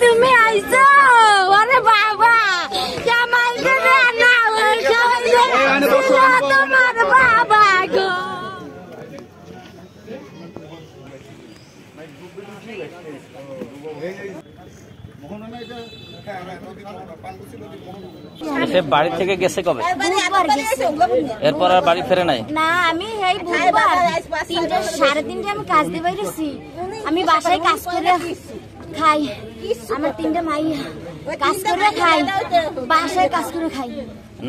তুমি আইছো আরে বাবা জামাই করে না তোমার বাবা গো সে বাড়ি থেকে গেছে কবে? এরপর আর বাড়ি ফেরে নাই? না, আমি এই বুধবার 3টা 3:30 আমি কাজ দিয়ে বেরিয়েছি। আমি বাসায় কাজ করে খাই, আমার 3টা মাই কাজ করে খাই, বাসায় কাজ করে খাই।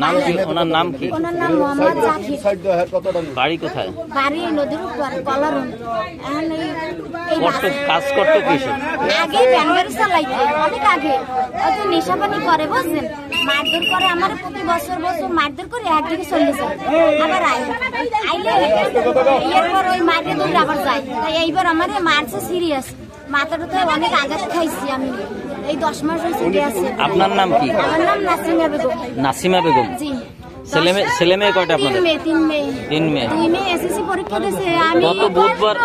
নাম কি ওনার? নাম কি? ওনার নাম মোহাম্মদ জাকির। বাড়ি কোথায়? বাড়ি নদীর উপর কলারন। এখন এই কাজ করতো কিসে? আগে ব্যাঙ্গারি চালাইতে, অনেক আগে। অত নেশা পানি করে বুঝছেন, মারধর করে আমার প্রতি বছর মারধর করে একদিকে চলে যায়, আবার আইলে এরপর ওই মারকে দৌড়ে আবার যায়। তাই এইবার আমার মারছে সিরিয়াস, মাথাটাতে অনেক আঘাত খাইছি আমি। এই 10 মাস হয়েছে গেছে। আপনার নাম কি? আমার নাম নাসিমা বেগম। নাসিমা বেগম। জি। ছেলে মেয়ে কয়টা আপনাদের? 3 মেয়ে। 3 মেয়ে। 2 মেয়ে এসএসসি পরীক্ষা দিয়েছে। আমি গত বুধবার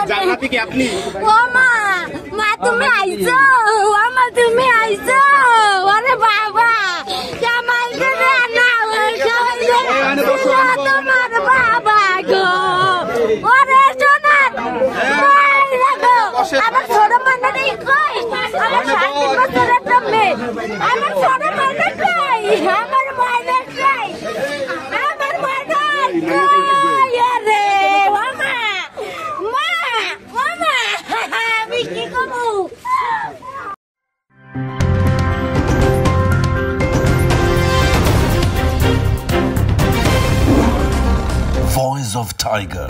জান্নাতি কি আপনি? ও মা তুমি আইছো, আমা তুমি আইছো আরে বাবা জামাই করে না তোমার বাবা গো ওরে সোনার আমার ছোট মান্নারে কই, আমার 7 বছরের একটা মেয়ে, আমার ছোট মান্না কই, আমার মাইনা কই, আমার মাইনা কই রে মামা মামা আমি কি করবো? Voice of Tiger.